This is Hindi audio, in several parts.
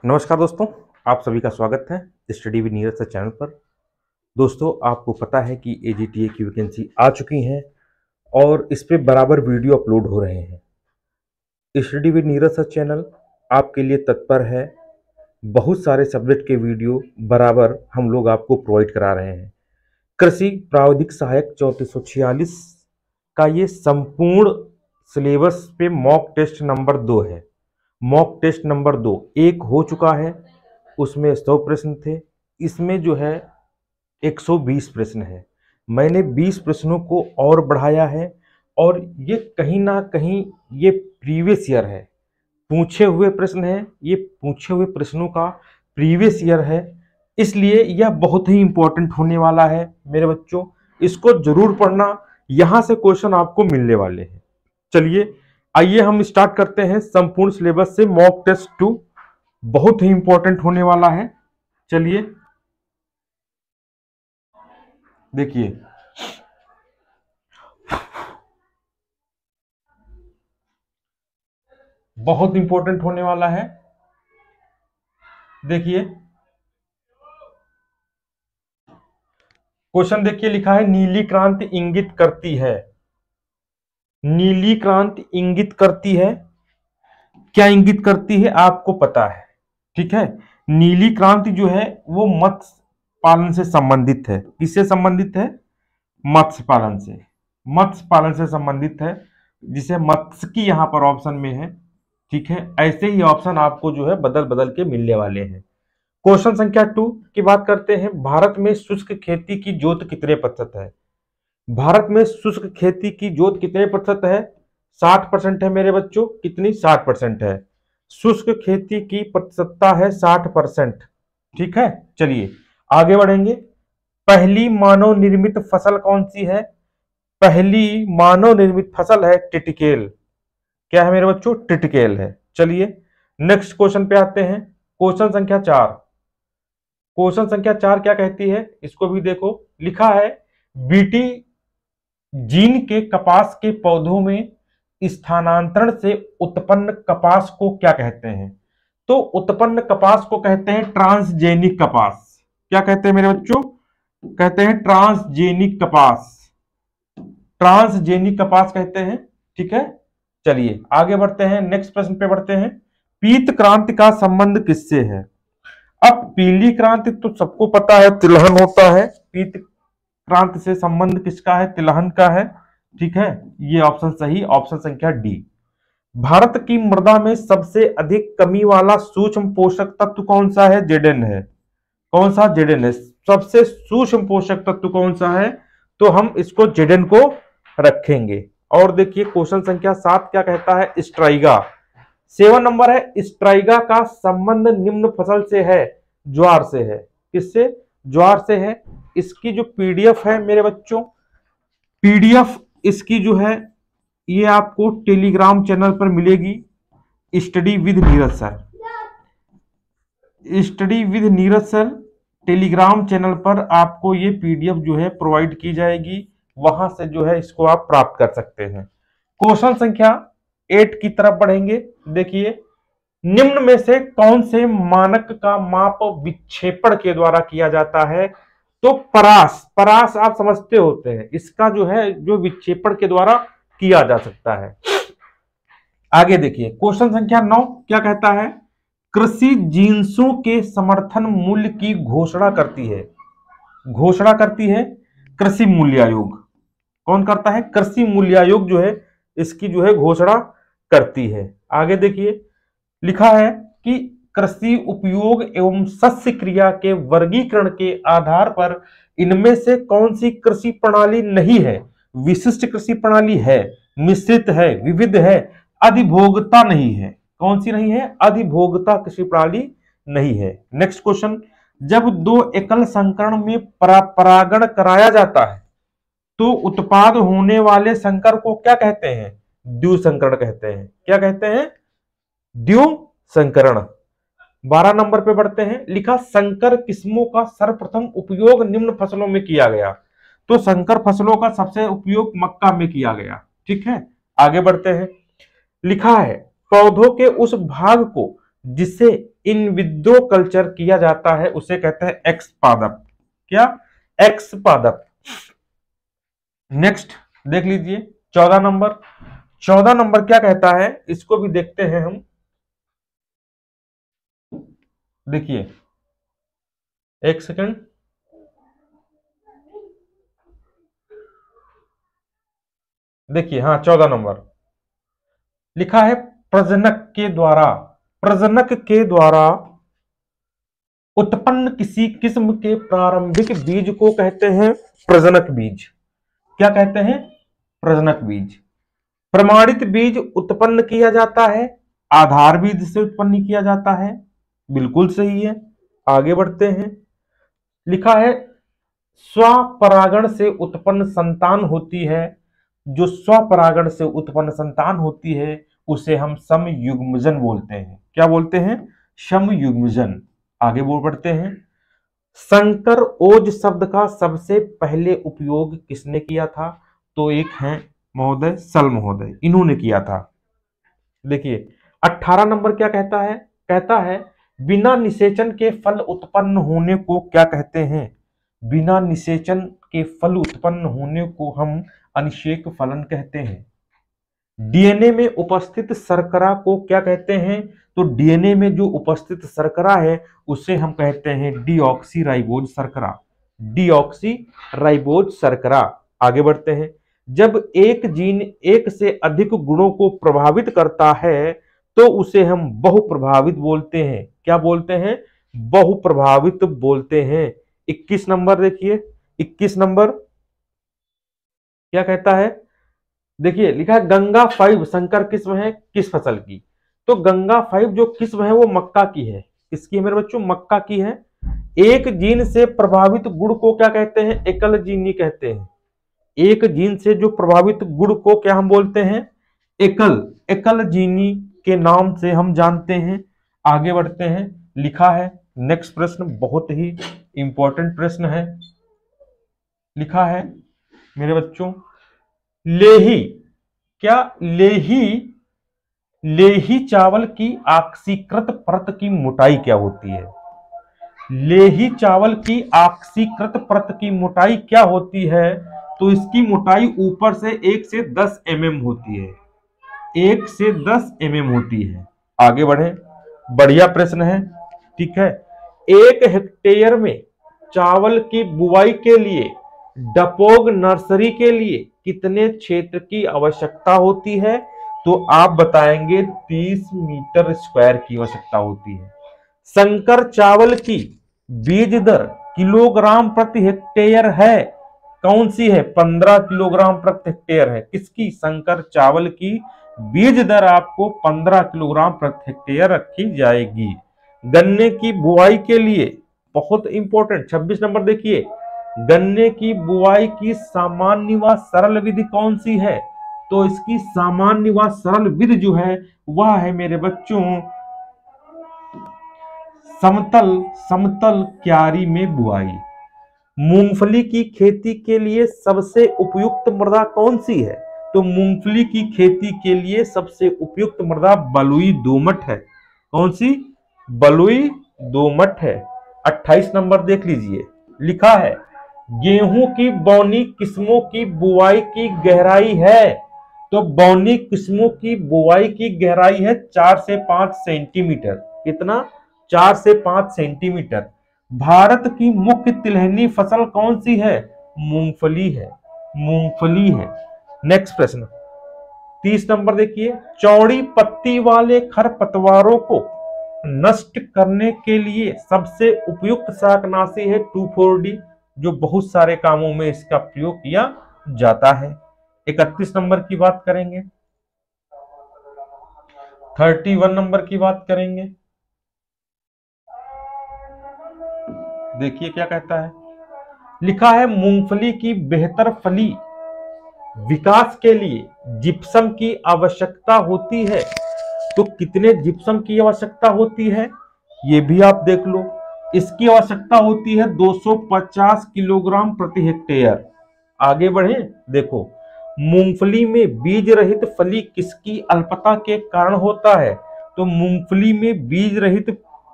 नमस्कार दोस्तों, आप सभी का स्वागत है study with Neeraj sir channel पर। दोस्तों, आपको पता है कि एजीटीए की वैकेंसी आ चुकी हैं और इस पे बराबर वीडियो अपलोड हो रहे हैं। Study with Neeraj sir channel आपके लिए तत्पर है। बहुत सारे सब्जेक्ट के वीडियो बराबर हम लोग आपको प्रोवाइड करा रहे हैं। कृषि प्राविधिक सहायक 3446 का ये संपूर्ण सिलेबस पे मॉक टेस्ट नंबर 2 है। मॉक टेस्ट नंबर 2 एक हो चुका है, उसमें 100 प्रश्न थे। इसमें जो है 120 प्रश्न है। मैंने 20 प्रश्नों को और बढ़ाया है और ये कहीं ना कहीं ये प्रीवियस ईयर है, पूछे हुए प्रश्न है। ये पूछे हुए प्रश्नों का प्रीवियस ईयर है, इसलिए यह बहुत ही इंपॉर्टेंट होने वाला है मेरे बच्चों। इसको जरूर पढ़ना, यहां से क्वेश्चन आपको मिलने वाले हैं। चलिए आइए हम स्टार्ट करते हैं संपूर्ण सिलेबस से। मॉक टेस्ट 2 बहुत ही इंपॉर्टेंट होने वाला है। चलिए देखिए, बहुत इंपॉर्टेंट होने वाला है। देखिए क्वेश्चन, देखिए लिखा है नीली क्रांति इंगित करती है। नीली क्रांति इंगित करती है, क्या इंगित करती है आपको पता है, ठीक है। नीली क्रांति जो है वो मत्स्य पालन से संबंधित है। किससे संबंधित है? मत्स्य पालन से। मत्स्य पालन से संबंधित है, जिसे मत्स्य की यहां पर ऑप्शन में है, ठीक है। ऐसे ही ऑप्शन आपको जो है बदल बदल के मिलने वाले हैं। क्वेश्चन संख्या 2 की बात करते हैं। भारत में शुष्क खेती की जोत कितने प्रतिशत है? भारत में शुष्क खेती की जोत कितने प्रतिशत है? 60% है मेरे बच्चों। कितनी? 60% है। शुष्क खेती की प्रतिशतता है 60%, ठीक है। चलिए आगे बढ़ेंगे। पहली मानव निर्मित फसल कौन सी है? पहली मानव निर्मित फसल है टिटिकेल। क्या है मेरे बच्चों? टिटिकेल है। चलिए नेक्स्ट क्वेश्चन पे आते हैं। क्वेश्चन संख्या 4। क्वेश्चन संख्या 4 क्या कहती है, इसको भी देखो। लिखा है बीटी जीन के कपास के पौधों में स्थानांतरण से उत्पन्न कपास को क्या कहते हैं? तो उत्पन्न कपास को कहते हैं ट्रांसजेनिक कपास। क्या कहते हैं मेरे बच्चों? कहते हैं ट्रांसजेनिक कपास। ट्रांसजेनिक कपास कहते हैं, ठीक है। चलिए आगे बढ़ते हैं, नेक्स्ट प्रश्न पे बढ़ते हैं। पीत क्रांति का संबंध किससे है? अब पीली क्रांति तो सबको पता है, तिलहन होता है। पीत क्रांति से संबंध किसका है? तिलहन का है, ठीक है। ये ऑप्शन सही, ऑप्शन संख्या डी। भारत की मृदा में सबसे अधिक कमी वाला सूक्ष्म पोषक तत्व कौन सा है? जेडेन है। कौन सा? जेडेन है। सबसे सूक्ष्म पोषक तत्व कौन सा है? तो हम इसको जेडेन को रखेंगे। और देखिए क्वेश्चन संख्या 7 क्या कहता है? स्ट्राइगा 7 नंबर है। स्ट्राइगा का संबंध निम्न फसल से है, ज्वार से है। किससे? ज्वार से है। इसकी जो पीडीएफ है मेरे बच्चों, पीडीएफ इसकी जो है ये आपको टेलीग्राम चैनल पर मिलेगी। Study with Neeraj sir, study with Neeraj sir Telegram channel पर आपको ये पीडीएफ जो है प्रोवाइड की जाएगी। वहां से जो है इसको आप प्राप्त कर सकते हैं। क्वेश्चन संख्या 8 की तरफ बढ़ेंगे। देखिए निम्न में से कौन से मानक का माप विक्षेपण के द्वारा किया जाता है? तो परास। परास आप समझते होते हैं, इसका जो है जो विक्षेपण के द्वारा किया जा सकता है। आगे देखिए क्वेश्चन संख्या 9 क्या कहता है? कृषि जिन्सों के समर्थन मूल्य की घोषणा करती है। घोषणा करती है कृषि मूल्य आयोग। कौन करता है? कृषि मूल्य आयोग जो है इसकी जो है घोषणा करती है। आगे देखिए लिखा है कि कृषि उपयोग एवं शस्य क्रिया के वर्गीकरण के आधार पर इनमें से कौन सी कृषि प्रणाली नहीं है? विशिष्ट कृषि प्रणाली है, मिश्रित है, विविध है, अधिभोगता नहीं है। कौन सी नहीं है? अधिभोगता कृषि प्रणाली नहीं है। नेक्स्ट क्वेश्चन, जब दो एकल संकरण में परागण कराया जाता है तो उत्पाद होने वाले संकर को क्या कहते हैं? द्वितीय संकरण कहते हैं। क्या कहते हैं? द्वितीय संकरण। 12 नंबर पे बढ़ते हैं। लिखा संकर किस्मों का सर्वप्रथम उपयोग निम्न फसलों में किया गया। तो संकर फसलों का सबसे उपयोग मक्का में किया गया, ठीक है। आगे बढ़ते हैं। लिखा है पौधों के उस भाग को जिसे इन विद्यो कल्चर किया जाता है उसे कहते हैं एक्स पादप। क्या? एक्स पादप। नेक्स्ट देख लीजिए 14 नंबर। 14 नंबर क्या कहता है, इसको भी देखते हैं हम। देखिए एक सेकंड। देखिए हाँ 14 नंबर लिखा है प्रजनक के द्वारा उत्पन्न किसी किस्म के प्रारंभिक बीज को कहते हैं प्रजनक बीज। क्या कहते हैं? प्रजनक बीज। प्रमाणित बीज उत्पन्न किया जाता है, आधार बीज से उत्पन्न किया जाता है। बिल्कुल सही है। आगे बढ़ते हैं। लिखा है स्वपरागण से उत्पन्न संतान होती है। जो स्वपरागण से उत्पन्न संतान होती है उसे हम समयुग्मजन बोलते हैं। क्या बोलते हैं? समयुग्मजन। आगे बढ़ते हैं। संकर ओज शब्द का सबसे पहले उपयोग किसने किया था? तो एक है महोदय सल महोदय, इन्होंने किया था। देखिए 18 नंबर क्या कहता है? कहता है बिना निषेचन के फल उत्पन्न होने को क्या कहते हैं? बिना निषेचन के फल उत्पन्न होने को हम अनिषेक फलन कहते हैं। डीएनए में उपस्थित शर्करा को क्या कहते हैं? तो डीएनए में जो उपस्थित शर्करा है उसे हम कहते हैं डीऑक्सीराइबोज शर्करा। डीऑक्सीराइबोज शर्करा। आगे बढ़ते हैं। जब एक जीन एक से अधिक गुणों को प्रभावित करता है तो उसे हम बहुप्रभावित बोलते हैं। क्या बोलते हैं? बहुप्रभावित बोलते हैं। 21 नंबर देखिए। 21 नंबर क्या कहता है? देखिए लिखा है गंगा 5 संकर किस्म है किस फसल की? तो गंगा 5 जो किस्म है वो मक्का की है। किसकी है मेरे बच्चों? मक्का की है। एक जीन से प्रभावित गुण को क्या कहते हैं? एकल जीनी कहते हैं। एक जीन से जो प्रभावित गुण को क्या हम बोलते हैं? एकल जीनी के नाम से हम जानते हैं। आगे बढ़ते हैं। लिखा है नेक्स्ट प्रश्न बहुत ही इंपॉर्टेंट प्रश्न है। लिखा है मेरे बच्चों लेही। क्या? लेही चावल की ऑक्सीकृत परत की मोटाई क्या होती है? लेही चावल की ऑक्सीकृत परत की मोटाई क्या होती है? तो इसकी मोटाई ऊपर से 1 से 10 mm होती है। 1 से 10 mm होती है। आगे बढ़े। बढ़िया प्रश्न है। ठीक है। 1 हेक्टेयर में चावल की बुआई के लिए डपोग नर्सरी के लिए कितने क्षेत्र की आवश्यकता होती है? तो आप बताएंगे 30 मीटर स्क्वायर की आवश्यकता होती है। संकर चावल की बीज दर किलोग्राम प्रति हेक्टेयर है कौन सी है? 15 किलोग्राम प्रति हेक्टेयर है। किसकी? संकर चावल की बीज दर आपको 15 किलोग्राम प्रति हेक्टेयर रखी जाएगी। गन्ने की बुआई के लिए बहुत इंपॉर्टेंट 26 नंबर देखिए। गन्ने की बुआई की सामान्य व सरल विधि कौन सी है? तो इसकी सामान्य व सरल विधि जो है वह है मेरे बच्चों समतल क्यारी में बुआई। मूंगफली की खेती के लिए सबसे उपयुक्त मृदा कौन सी है? तो मूंगफली की खेती के लिए सबसे उपयुक्त मृदा बलुई दोमट है। कौन सी? बलुई दोमट है। 28 नंबर देख लीजिए। लिखा है गेहूं की बौनी किस्मों की बुआई की गहराई है। तो बौनी किस्मों की बुआई की गहराई है 4 से 5 सेंटीमीटर। कितना? 4 से 5 सेंटीमीटर। भारत की मुख्य तिलहनी फसल कौन सी है? मूंगफली है। मूंगफली है। नेक्स्ट प्रश्न 30 नंबर देखिए। चौड़ी पत्ती वाले खरपतवारों को नष्ट करने के लिए सबसे उपयुक्त शाकनाशी है 2,4-D, जो बहुत सारे कामों में इसका प्रयोग किया जाता है। 31 नंबर की बात करेंगे। 31 नंबर की बात करेंगे। देखिए क्या कहता है। लिखा है मूंगफली की बेहतर फली विकास के लिए जिप्सम की आवश्यकता होती है। तो कितने जिप्सम की आवश्यकता होती है ये भी आप देख लो। इसकी आवश्यकता होती है 250 किलोग्राम प्रति हेक्टेयर। आगे बढ़े। देखो मूंगफली में बीज रहित फली किसकी अल्पता के कारण होता है? तो मूंगफली में बीज रहित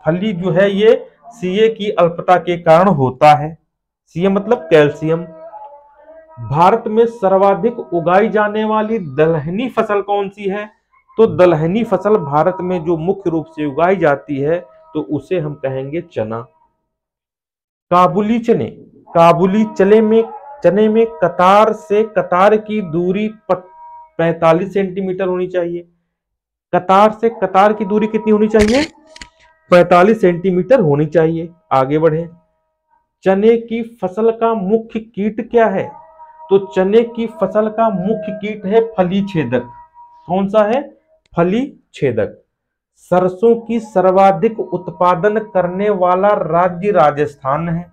फली जो है ये सीए की अल्पता के कारण होता है। सीए मतलब कैल्शियम। भारत में सर्वाधिक उगाई जाने वाली दलहनी फसल कौन सी है? तो दलहनी फसल भारत में जो मुख्य रूप से उगाई जाती है तो उसे हम कहेंगे चना। काबुली चने, काबुली चने में कतार से कतार की दूरी 45 सेंटीमीटर होनी चाहिए। कतार से कतार की दूरी कितनी होनी चाहिए? 45 सेंटीमीटर होनी चाहिए। आगे बढ़े। चने की फसल का मुख्य कीट क्या है? तो चने की फसल का मुख्य कीट है फली छेदक। कौन सा है? फली छेदक। सरसों की सर्वाधिक उत्पादन करने वाला राज्य राजस्थान है।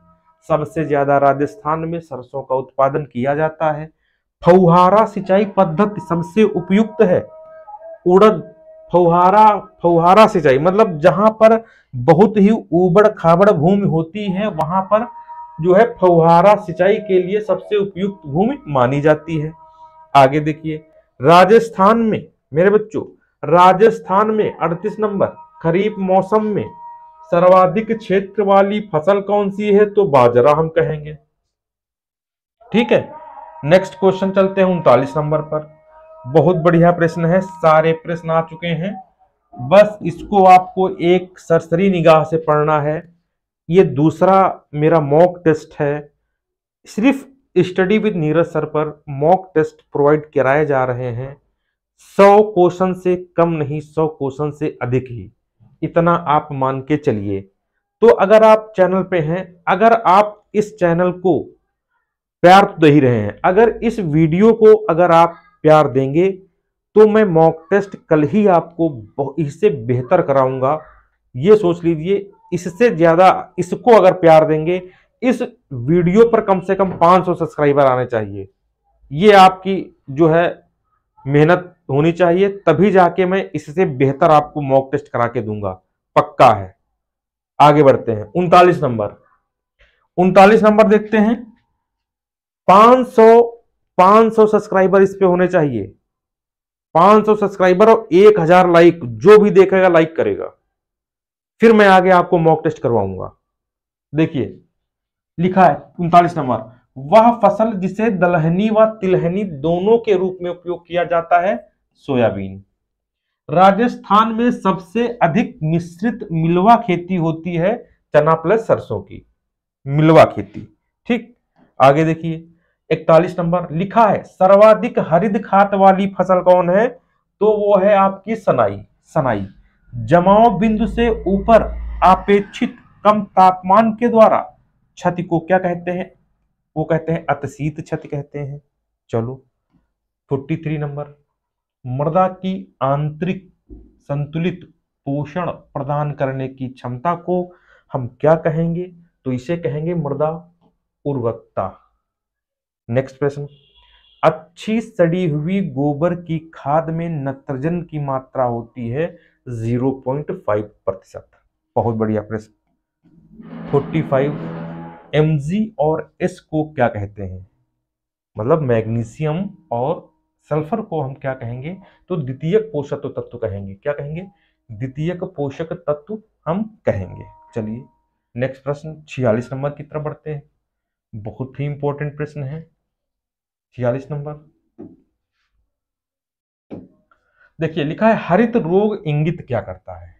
सबसे ज्यादा राजस्थान में सरसों का उत्पादन किया जाता है। फौहारा सिंचाई पद्धति सबसे उपयुक्त है। उड़द फौहारा फौहारा सिंचाई मतलब जहां पर बहुत ही ऊबड़ खाबड़ भूमि होती है वहां पर जो है फौहारा सिंचाई के लिए सबसे उपयुक्त भूमि मानी जाती है। आगे देखिए। राजस्थान में मेरे बच्चों, राजस्थान में 38 नंबर, खरीफ मौसम में सर्वाधिक क्षेत्र वाली फसल कौन सी है? तो बाजरा हम कहेंगे। ठीक है। नेक्स्ट क्वेश्चन चलते हैं 39 नंबर पर। बहुत बढ़िया प्रश्न है, सारे प्रश्न आ चुके हैं, बस इसको आपको एक सरसरी निगाह से पढ़ना है। ये दूसरा मेरा मॉक टेस्ट है। सिर्फ स्टडी विद नीरज सर पर मॉक टेस्ट प्रोवाइड कराए जा रहे हैं। 100 क्वेश्चन से कम नहीं, 100 क्वेश्चन से अधिक ही, इतना आप मान के चलिए। तो अगर आप चैनल पे हैं, अगर आप इस चैनल को प्यार तो दे ही रहे हैं, अगर इस वीडियो को अगर आप प्यार देंगे तो मैं मॉक टेस्ट कल ही आपको इससे बेहतर कराऊंगा। ये सोच लीजिए, इससे ज्यादा इसको अगर प्यार देंगे, इस वीडियो पर कम से कम 500 सब्सक्राइबर आने चाहिए। ये आपकी जो है मेहनत होनी चाहिए, तभी जाके मैं इससे बेहतर आपको मॉक टेस्ट करा के दूंगा, पक्का है। आगे बढ़ते हैं 39 नंबर। 39 नंबर देखते हैं। 500 सब्सक्राइबर इस पे होने चाहिए। 500 सब्सक्राइबर और 1000 लाइक, जो भी देखेगा लाइक करेगा, फिर मैं आगे आपको मॉक टेस्ट करवाऊंगा। देखिए लिखा है 39 नंबर, वह फसल जिसे दलहनी व तिलहनी दोनों के रूप में उपयोग किया जाता है, सोयाबीन। राजस्थान में सबसे अधिक मिश्रित मिलवा खेती होती है, चना प्लस सरसों की मिलवा खेती। ठीक। आगे देखिए 41 नंबर लिखा है, सर्वाधिक हरित खाद वाली फसल कौन है? तो वो है आपकी सनाई। सनाई जमाव बिंदु से ऊपर अपेक्षित कम तापमान के द्वारा क्षति को क्या कहते हैं? वो कहते हैं अतिशीत क्षति कहते हैं। चलो 43 नंबर, मृदा की आंतरिक संतुलित पोषण प्रदान करने की क्षमता को हम क्या कहेंगे? तो इसे कहेंगे मृदा उर्वरकता। नेक्स्ट प्रश्न, अच्छी सड़ी हुई गोबर की खाद में नाइट्रोजन की मात्रा होती है 0.5%। बहुत बढ़िया प्रश्न। 45 mg और s को क्या कहते हैं? मतलब मैग्नीशियम और सल्फर को हम क्या कहेंगे? तो द्वितीयक पोषक तत्व कहेंगे। क्या कहेंगे? द्वितीयक पोषक तत्व हम कहेंगे। चलिए नेक्स्ट प्रश्न 46 नंबर की तरफ बढ़ते हैं। बहुत ही इंपॉर्टेंट प्रश्न है 46 नंबर। देखिए लिखा है, हरित रोग इंगित क्या करता है?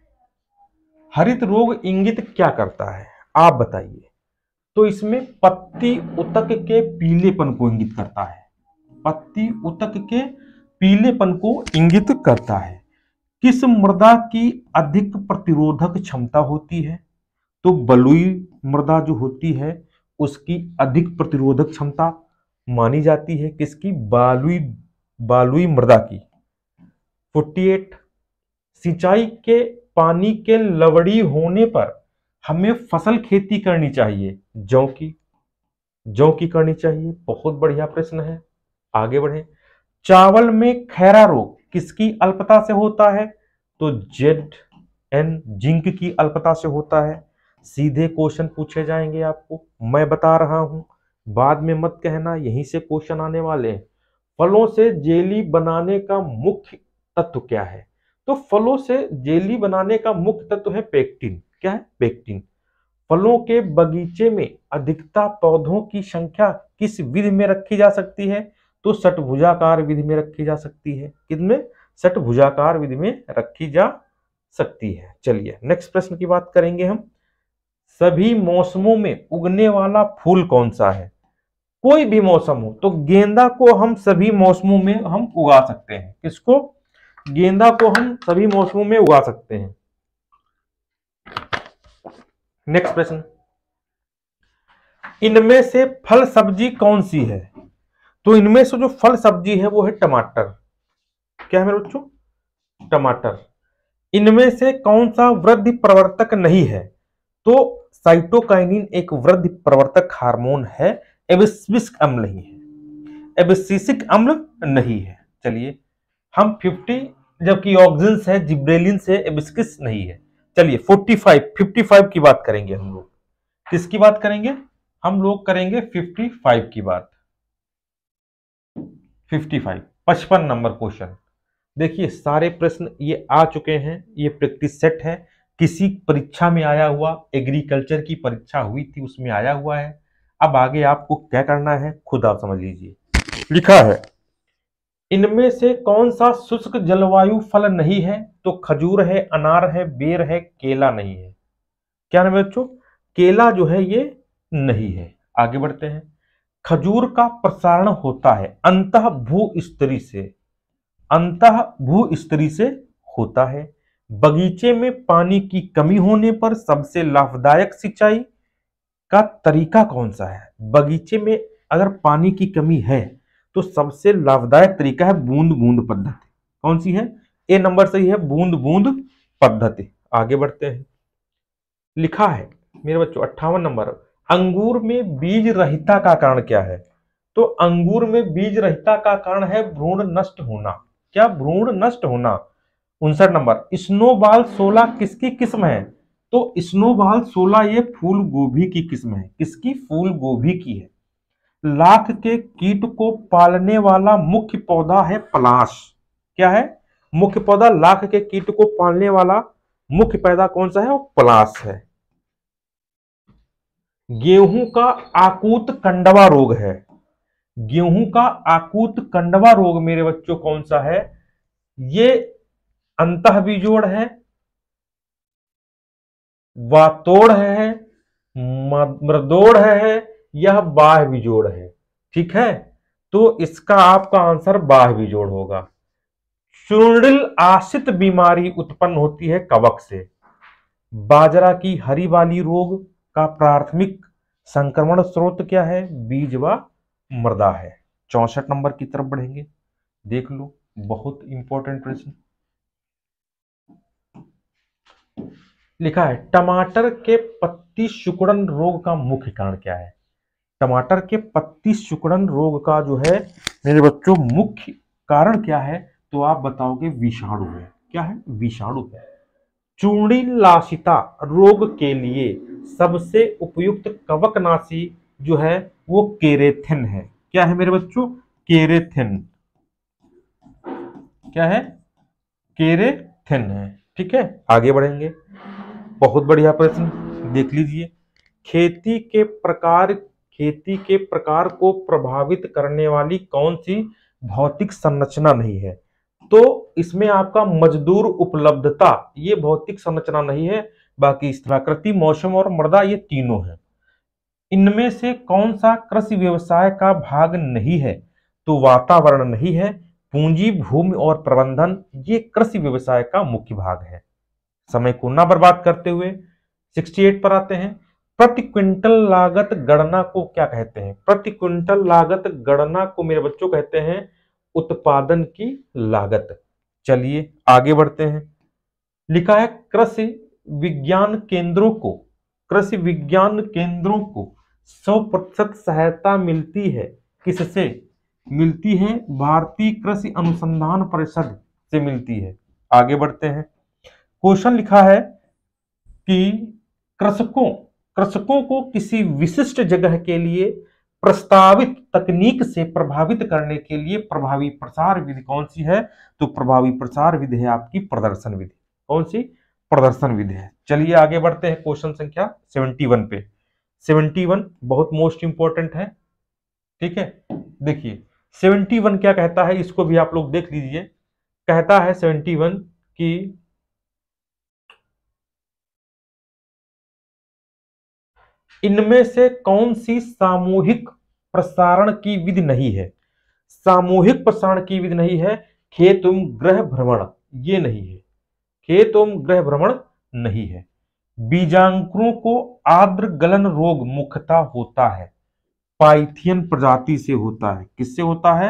हरित रोग इंगित क्या करता है आप बताइए। तो इसमें पत्ती उतक के पीलेपन को इंगित करता है। पत्ती उतक के पीलेपन को इंगित करता है। किस मृदा की अधिक प्रतिरोधक क्षमता होती है? तो बलुई मृदा जो होती है उसकी अधिक प्रतिरोधक क्षमता मानी जाती है। किसकी? बालुई मृदा की। 48 सिंचाई के पानी के लवड़ी होने पर हमें फसल खेती करनी चाहिए, जौ की। जौ की करनी चाहिए। बहुत बढ़िया प्रश्न है। आगे बढ़े। चावल में खैरा रोग किसकी अल्पता से होता है? तो ZN जिंक की अल्पता से होता है। सीधे क्वेश्चन पूछे जाएंगे आपको, मैं बता रहा हूं, बाद में मत कहना यहीं से क्वेश्चन आने वाले हैं। फलों से जेली बनाने का मुख्य तत्व क्या है? तो फलों से जेली बनाने का मुख्य तत्व है पेक्टिन। क्या है? पेक्टिन। फलों के बगीचे में अधिकता पौधों की संख्या किस विधि में रखी जा सकती है? तो षटभुजाकार विधि में रखी जा सकती है। किसमें? षटभुजाकार विधि में रखी जा सकती है। चलिए नेक्स्ट प्रश्न की बात करेंगे हम। सभी मौसमों में उगने वाला फूल कौन सा है? कोई भी मौसम हो तो गेंदा को हम सभी मौसमों में हम उगा सकते हैं। किसको? गेंदा को हम सभी मौसमों में उगा सकते हैं। नेक्स्ट प्रश्न, इनमें से फल सब्जी कौन सी है? तो इनमें से जो फल सब्जी है वो है टमाटर। क्या है मेरे बच्चों? टमाटर। इनमें से कौन सा वृद्धि प्रवर्तक नहीं है? तो साइटोकाइनिन एक वृद्धि प्रवर्तक हार्मोन है, एब्सिसिक अम्ल नहीं है। एब्सिसिक अम्ल नहीं है। चलिए हम 50, जबकि ऑक्सिन्स है, जिब्रेलिन है, एब्सिसिक नहीं है। चलिए 55 की बात करेंगे हम लोग। किसकी बात करेंगे? हम लोग करेंगे 55 की बात। 55 नंबर क्वेश्चन। देखिए सारे प्रश्न ये आ चुके हैं, ये प्रैक्टिस सेट है, किसी परीक्षा में आया हुआ, एग्रीकल्चर की परीक्षा हुई थी उसमें आया हुआ है। अब आगे आपको क्या करना है खुद आप समझ लीजिए। लिखा है इनमें से कौन सा शुष्क जलवायु फल नहीं है? तो खजूर है, अनार है, बेर है, केला नहीं है। क्या नाम है बच्चों? केला जो है ये नहीं है। आगे बढ़ते हैं। खजूर का प्रसारण होता है अंतः भूस्तरी से। अंतः भूस्तरी से होता है। बगीचे में पानी की कमी होने पर सबसे लाभदायक सिंचाई का तरीका कौन सा है? बगीचे में अगर पानी की कमी है तो सबसे लाभदायक तरीका है बूंद बूंद पद्धति। कौन सी है? ए नंबर सही है, बूंद बूंद पद्धति। आगे बढ़ते हैं। लिखा है मेरे बच्चों 58 नंबर, अंगूर में बीज रहिता का कारण क्या है? तो अंगूर में बीज रहिता का कारण है भ्रूण नष्ट होना। क्या? भ्रूण नष्ट होना। 59 नंबर, स्नोबॉल 16 किसकी किस्म है? तो स्नोबॉल 16 ये फूल गोभी की किस्म है। किसकी? फूल गोभी की है। लाख के कीट को पालने वाला मुख्य पौधा है पलाश। क्या है? मुख्य पौधा लाख के कीट को पालने वाला मुख्य पौधा कौन सा है? वो पलाश है। गेहूं का आकूत कंडवा रोग है। गेहूं का आकूत कंडवा रोग मेरे बच्चों कौन सा है? ये अंतः बीजोड़ है, वातोड़ है, मृदोड़ है, यह बाह्य बीजोड़ है। ठीक है, तो इसका आपका आंसर बाह्य बीजोड़ होगा। चूर्णिल आश्रित बीमारी उत्पन्न होती है कवक से। बाजरा की हरी वाली रोग का प्राथमिक संक्रमण स्रोत क्या है? बीज व मृदा है। 64 नंबर की तरफ बढ़ेंगे, देख लो बहुत इंपॉर्टेंट प्रश्न। लिखा है टमाटर के पत्ती सिकुड़न रोग का मुख्य कारण क्या है? टमाटर के पत्ती सिकुड़न रोग का जो है मेरे बच्चों मुख्य कारण क्या है? तो आप बताओगे विषाणु है। क्या है? विषाणु है। चूर्णिलाशिता रोग के लिए सबसे उपयुक्त कवकनाशी जो है वो केरेथिन है। क्या है मेरे बच्चों? केरेथिन। क्या है? केरेथिन है। ठीक है, आगे बढ़ेंगे। बहुत बढ़िया प्रश्न, देख लीजिए। खेती के प्रकार को प्रभावित करने वाली कौन सी भौतिक संरचना नहीं है? तो इसमें आपका मजदूर उपलब्धता ये भौतिक संरचना नहीं है, बाकी स्थलाकृति, मौसम और मृदा ये तीनों है। इनमें से कौन सा कृषि व्यवसाय का भाग नहीं है? तो वातावरण नहीं है, पूंजी, भूमि और प्रबंधन ये कृषि व्यवसाय का मुख्य भाग है। समय को ना बर्बाद करते हुए 68 पर आते हैं। प्रति क्विंटल लागत गणना को क्या कहते हैं? प्रति क्विंटल लागत गणना को मेरे बच्चों कहते हैं उत्पादन की लागत। चलिए आगे बढ़ते हैं। लिखा है कृषि विज्ञान केंद्रों को 100% सहायता मिलती है। किससे मिलती है? भारतीय कृषि अनुसंधान परिषद से मिलती है। आगे बढ़ते हैं। क्वेश्चन लिखा है कि कृषकों को किसी विशिष्ट जगह के लिए प्रस्तावित तकनीक से प्रभावित करने के लिए प्रभावी प्रसार विधि कौन सी है? तो प्रभावी प्रसार विधि है आपकी प्रदर्शन विधि। कौन सी? प्रदर्शन विधि है। चलिए आगे बढ़ते हैं क्वेश्चन संख्या 71 पे। 71 बहुत मोस्ट इंपॉर्टेंट है, ठीक है। देखिए 71 क्या कहता है, इसको भी आप लोग देख लीजिए। कहता है 71 कि इनमें से कौन सी सामूहिक प्रसारण की विधि नहीं है? सामूहिक प्रसारण की विधि नहीं है। खेत एवं गृह भ्रमण, ये नहीं है। खेत एवं गृह भ्रमण नहीं है। बीजांकुरों को आर्द्र गलन रोग मुख्यतः होता है पाइथियन प्रजाति से होता है। किससे होता है?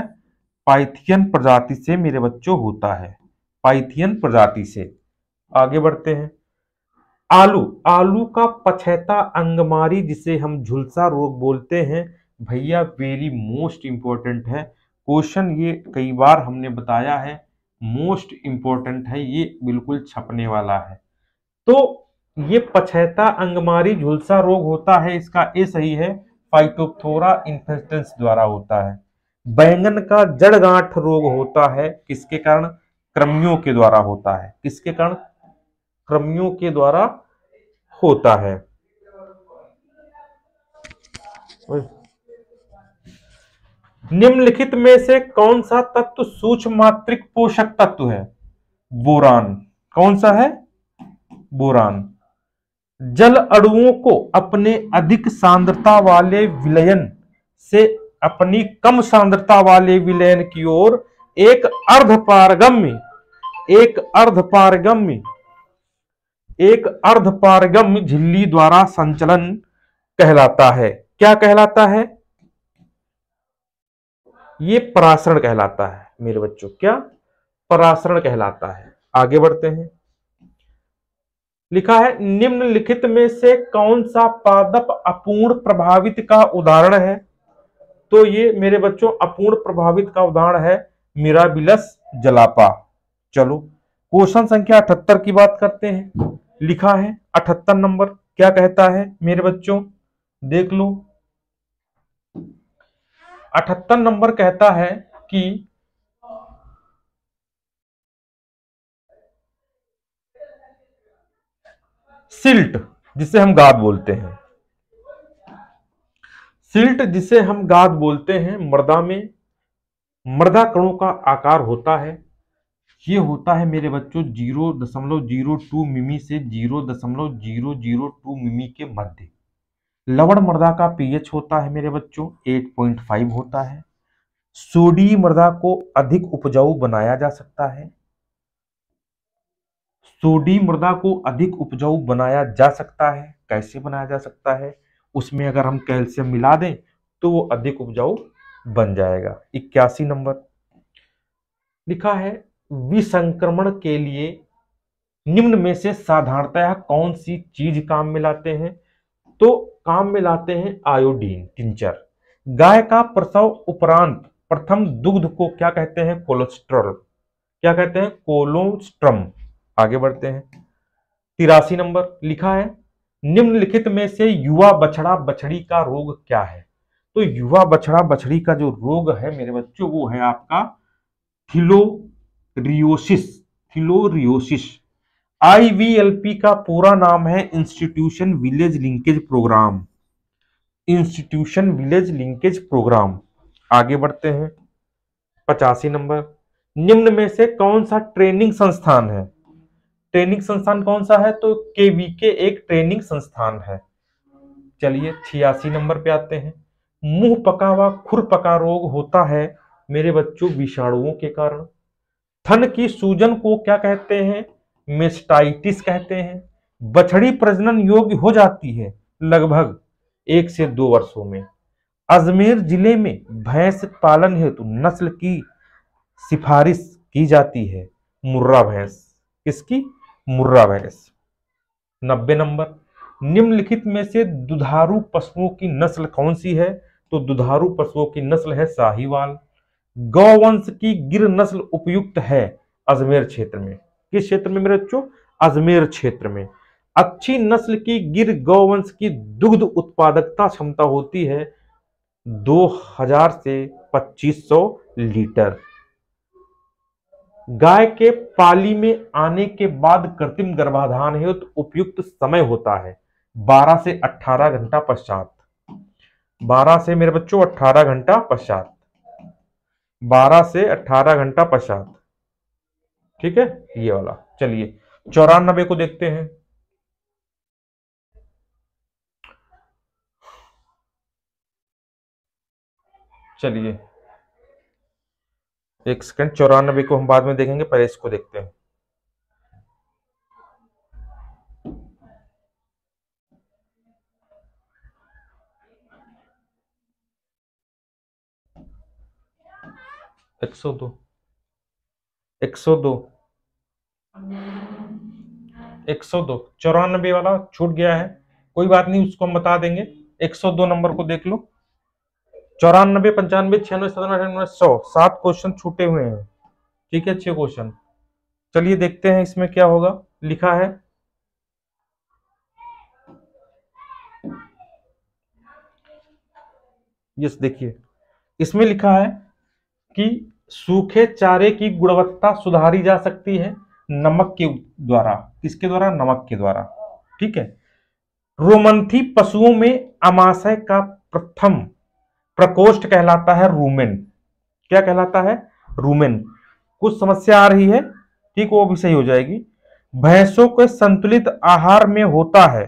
पाइथियन प्रजाति से मेरे बच्चों होता है, पाइथियन प्रजाति से। आगे बढ़ते हैं। आलू, आलू का पछैता अंगमारी जिसे हम झुलसा रोग बोलते हैं, भैया वेरी मोस्ट इंपॉर्टेंट है क्वेश्चन। ये कई बार हमने बताया है, मोस्ट इंपॉर्टेंट है, ये बिल्कुल छपने वाला है। तो ये पछैता अंगमारी झुलसा रोग होता है, इसका ए सही है, फाइटोप्थोरा इन्फेस्टेंस द्वारा होता है। बैंगन का जड़ गांठ रोग होता है, किसके कारण? कृमियों के द्वारा होता है। किसके कारण? कृमियों के द्वारा होता है। निम्नलिखित में से कौन सा तत्व सूक्ष्म मात्रिक पोषक तत्व है? बोरान। कौन सा है? बोरान। जल अणुओं को अपने अधिक सांद्रता वाले विलयन से अपनी कम सांद्रता वाले विलयन की ओर एक अर्धपारगम्य झिल्ली द्वारा संचलन कहलाता है। क्या कहलाता है? ये परासरण कहलाता है मेरे बच्चों। क्या? परासरण कहलाता है। आगे बढ़ते हैं। लिखा है निम्नलिखित में से कौन सा पादप अपूर्ण प्रभावित का उदाहरण है? तो ये मेरे बच्चों अपूर्ण प्रभावित का उदाहरण है मिराबिलस जलापा। चलो क्वेश्चन संख्या 78 की बात करते हैं। लिखा है 78 नंबर क्या कहता है मेरे बच्चों, देख लो। 78 नंबर कहता है कि सिल्ट जिसे हम गाद बोलते हैं, सिल्ट जिसे हम गाद बोलते हैं, मृदा में मृदा कणों का आकार होता है, ये होता है मेरे बच्चों 0.02 मिमी से 0.002 मिमी के मध्य। लवण मृदा का पीएच होता है मेरे बच्चों 8.5 होता है। सोडी मृदा को अधिक उपजाऊ बनाया जा सकता है। सोडी मृदा को अधिक उपजाऊ बनाया जा सकता है। कैसे बनाया जा सकता है? उसमें अगर हम कैल्शियम मिला दें तो वो अधिक उपजाऊ बन जाएगा। 81 नंबर लिखा है विसंक्रमण के लिए निम्न में से साधारणतः कौन सी चीज काम में लाते हैं? तो काम में लाते हैं आयोडीन टिंचर। गाय का प्रसव उपरांत प्रथम दुग्ध को क्या कहते हैं? कोलेस्ट्रॉल। क्या कहते हैं? कोलोस्ट्रम। आगे बढ़ते हैं। 83 नंबर लिखा है निम्नलिखित में से युवा बछड़ा बछड़ी का रोग क्या है? तो युवा बछड़ा बछड़ी का जो रोग है मेरे बच्चों वो है आपका थिलोरियोसिस। आईवीएलपी का पूरा नाम है institution village linkage programme. Institution village linkage programme. आगे बढ़ते हैं। 85 नंबर निम्न में से कौन सा ट्रेनिंग संस्थान है? ट्रेनिंग संस्थान कौन सा है? तो केवीके एक ट्रेनिंग संस्थान है। चलिए 86 नंबर पे आते हैं। मुंह पका व खुर पका रोग होता है मेरे बच्चों विषाणुओं के कारण। थन की सूजन को क्या कहते हैं? मेस्टाइटिस कहते हैं। बछड़ी प्रजनन योग्य हो जाती है लगभग 1 से 2 वर्षों में। अजमेर जिले में भैंस पालन हेतु नस्ल की सिफारिश की जाती है मुर्रा भैंस। किसकी? मुर्रा भैंस। 90 नंबर निम्नलिखित में से दुधारू पशुओं की नस्ल कौन सी है? तो दुधारू पशुओं की नस्ल है साहीवाल। गौवंश की गिर नस्ल उपयुक्त है अजमेर क्षेत्र में। किस क्षेत्र में मेरे बच्चों? अजमेर क्षेत्र में। अच्छी नस्ल की गिर गौवंश की दुग्ध उत्पादकता क्षमता होती है 2000 से 2500 लीटर। गाय के पाली में आने के बाद कृत्रिम गर्भाधान हेतु उपयुक्त समय होता है 12 से 18 घंटा पश्चात। 12 से मेरे बच्चों 18 घंटा पश्चात, 12 से 18 घंटा पश्चात। ठीक है, ये वाला। चलिए 94 को देखते हैं। चलिए एक सेकंड, 94 को हम बाद में देखेंगे, पहले इसको देखते हैं। एक सौ दो 94 वाला छूट गया है, कोई बात नहीं, उसको हम बता देंगे। 102 नंबर को देख लो। 94, 95, 96, 97, 100, 7 क्वेश्चन छूटे हुए हैं। ठीक है, 6 क्वेश्चन। चलिए देखते हैं इसमें क्या होगा। लिखा है यस, देखिए इसमें लिखा है कि सूखे चारे की गुणवत्ता सुधारी जा सकती है नमक के द्वारा। किसके द्वारा? नमक के द्वारा। ठीक है। रोमंथी पशुओं में अमाशय का प्रथम प्रकोष्ठ कहलाता है रूमेन। क्या कहलाता है? रूमेन। कुछ समस्या आ रही है, ठीक, वो भी सही हो जाएगी। भैंसों के संतुलित आहार में होता है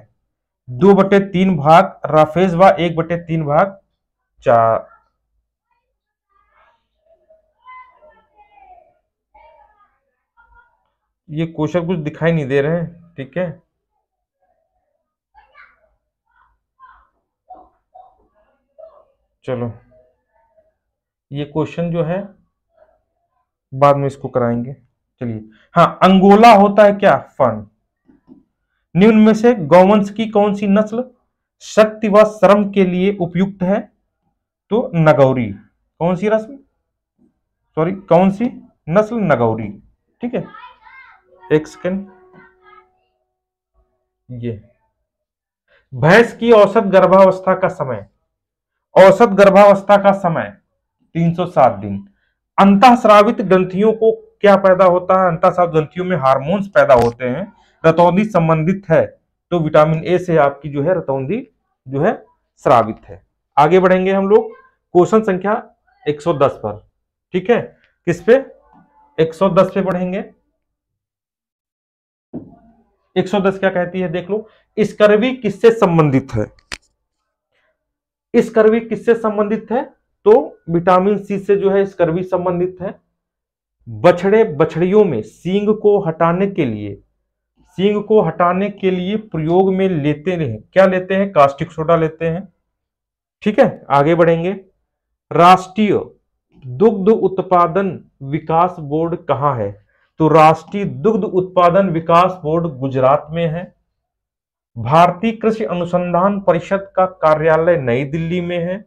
2/3 भाग राफेज व 1/3 भाग चार। ये क्वेश्चन कुछ दिखाई नहीं दे रहे हैं। ठीक है, चलो ये क्वेश्चन जो है बाद में इसको कराएंगे। चलिए, हाँ, अंगोला होता है क्या? फन। निम्न में से गौवंश की कौन सी नस्ल शक्ति व श्रम के लिए उपयुक्त है? तो नगौरी। कौन सी नस्ल? सॉरी, कौन सी नस्ल? नगौरी। ठीक है, एक सेकंड। ये भैंस की औसत गर्भावस्था का समय, औसत गर्भावस्था का समय 307 दिन। अंतःस्रावित ग्रंथियों को क्या पैदा होता है? अंतःस्रावित ग्रंथियों में हार्मोन्स पैदा होते हैं। रतौंधी संबंधित है तो विटामिन ए से आपकी जो है रतौंधी जो है स्रावित है। आगे बढ़ेंगे हम लोग क्वेश्चन संख्या 110 पर। ठीक है, किस पे? 110 पे बढ़ेंगे। 110 क्या कहती है देख लो। स्कर्वी किससे संबंधित है? स्कर्वी किससे संबंधित है? तो विटामिन सी से जो है स्कर्वी संबंधित है। बछड़े बछड़ियों में सींग को हटाने के लिए, सींग को हटाने के लिए प्रयोग में लेते हैं, क्या लेते हैं? कास्टिक सोडा लेते हैं। ठीक है, आगे बढ़ेंगे। राष्ट्रीय दुग्ध उत्पादन विकास बोर्ड कहां है? तो राष्ट्रीय दुग्ध उत्पादन विकास बोर्ड गुजरात में है। भारतीय कृषि अनुसंधान परिषद का कार्यालय नई दिल्ली में है।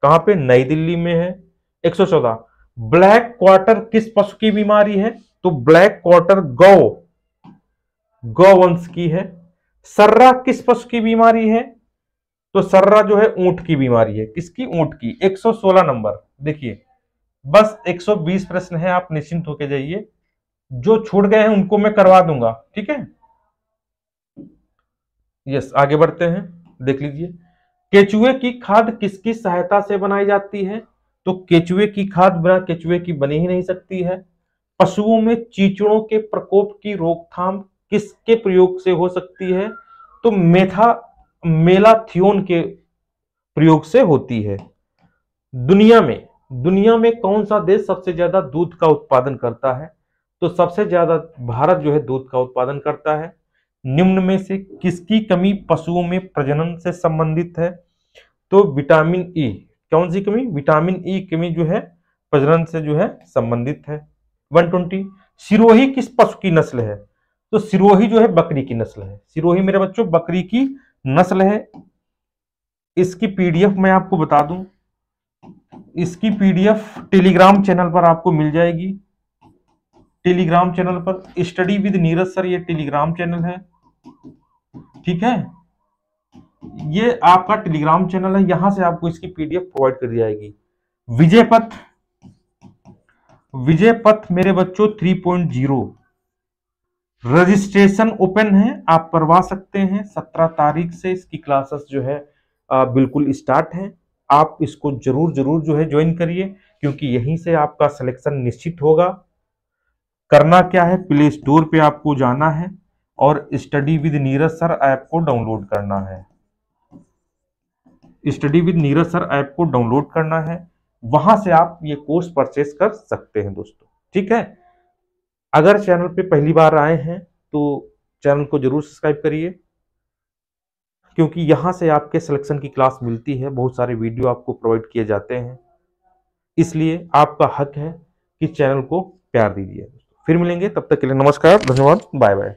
कहां पे? नई दिल्ली में है। 114, ब्लैक क्वार्टर किस पशु की बीमारी है? तो ब्लैक क्वार्टर गौवंश की है। सर्रा किस पशु की बीमारी है? तो सर्रा जो है ऊंट की बीमारी है। किसकी? ऊंट की। 116 नंबर देखिए, बस 120 प्रश्न है, आप निश्चिंत होकर जाइए। जो छूट गए हैं उनको मैं करवा दूंगा। ठीक है, यस, आगे बढ़ते हैं। देख लीजिए, केचुए की खाद किसकी सहायता से बनाई जाती है? तो केचुए की खाद बिना केचुए की बनी ही नहीं सकती है। पशुओं में चीचड़ों के प्रकोप की रोकथाम किसके प्रयोग से हो सकती है? तो मेलाथियोन के प्रयोग से होती है। दुनिया में कौन सा देश सबसे ज्यादा दूध का उत्पादन करता है? तो सबसे ज्यादा भारत जो है दूध का उत्पादन करता है। निम्न में से किसकी कमी पशुओं में प्रजनन से संबंधित है? तो विटामिन ई। कौन सी कमी? विटामिन ई कमी जो है प्रजनन से जो है संबंधित है। 120, सिरोही किस पशु की नस्ल है? तो सिरोही जो है बकरी की नस्ल है। सिरोही मेरे बच्चों बकरी की नस्ल है। इसकी पीडीएफ मैं आपको बता दूं, इसकी पीडीएफ टेलीग्राम चैनल पर आपको मिल जाएगी। टेलीग्राम चैनल पर स्टडी विद नीरज सर, ये टेलीग्राम चैनल है। ठीक है, ये आपका टेलीग्राम चैनल है, यहां से आपको इसकी पीडीएफ प्रोवाइड कर दी जाएगी। विजय पथ, विजय पथ मेरे बच्चों 3.0 रजिस्ट्रेशन ओपन है, आप करवा सकते हैं। 17 तारीख से इसकी क्लासेस जो है बिल्कुल स्टार्ट है। आप इसको जरूर जरूर जो है ज्वाइन करिए, क्योंकि यहीं से आपका सिलेक्शन निश्चित होगा। करना क्या है, प्ले स्टोर पे आपको जाना है और study with Neeraj sir app को डाउनलोड करना है। Study with Neeraj sir app को डाउनलोड करना है, वहां से आप ये कोर्स परचेस कर सकते हैं दोस्तों। ठीक है, अगर चैनल पे पहली बार आए हैं तो चैनल को जरूर सब्सक्राइब करिए, क्योंकि यहां से आपके सिलेक्शन की क्लास मिलती है, बहुत सारे वीडियो आपको प्रोवाइड किए जाते हैं। इसलिए आपका हक है कि चैनल को प्यार दीजिए। फिर मिलेंगे, तब तक के लिए नमस्कार, धन्यवाद, बाय बाय।